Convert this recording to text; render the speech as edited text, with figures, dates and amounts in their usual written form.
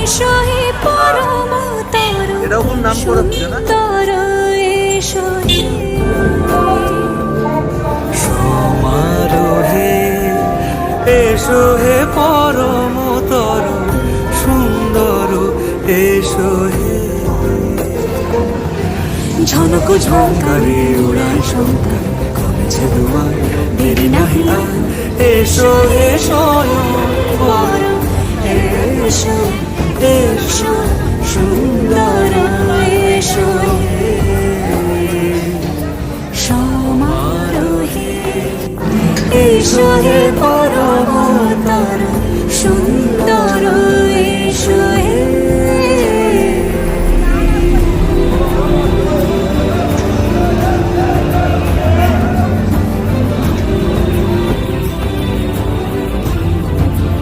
এসো হে পরম এরকম নাম করা হচ্ছে না? সুন্দর এসো হে। সমারোহে এসো হে পরমতর সুন্দর এসো হে। ঝনক ঝঙ্কারে উড়ায় শঙ্কা কমেছে দুয়ার দেরি নাহি আর। এসো হে স্বয়ং পরম এসো এসো সুন্দর এসো হে। সমারোহে এসো হে পরম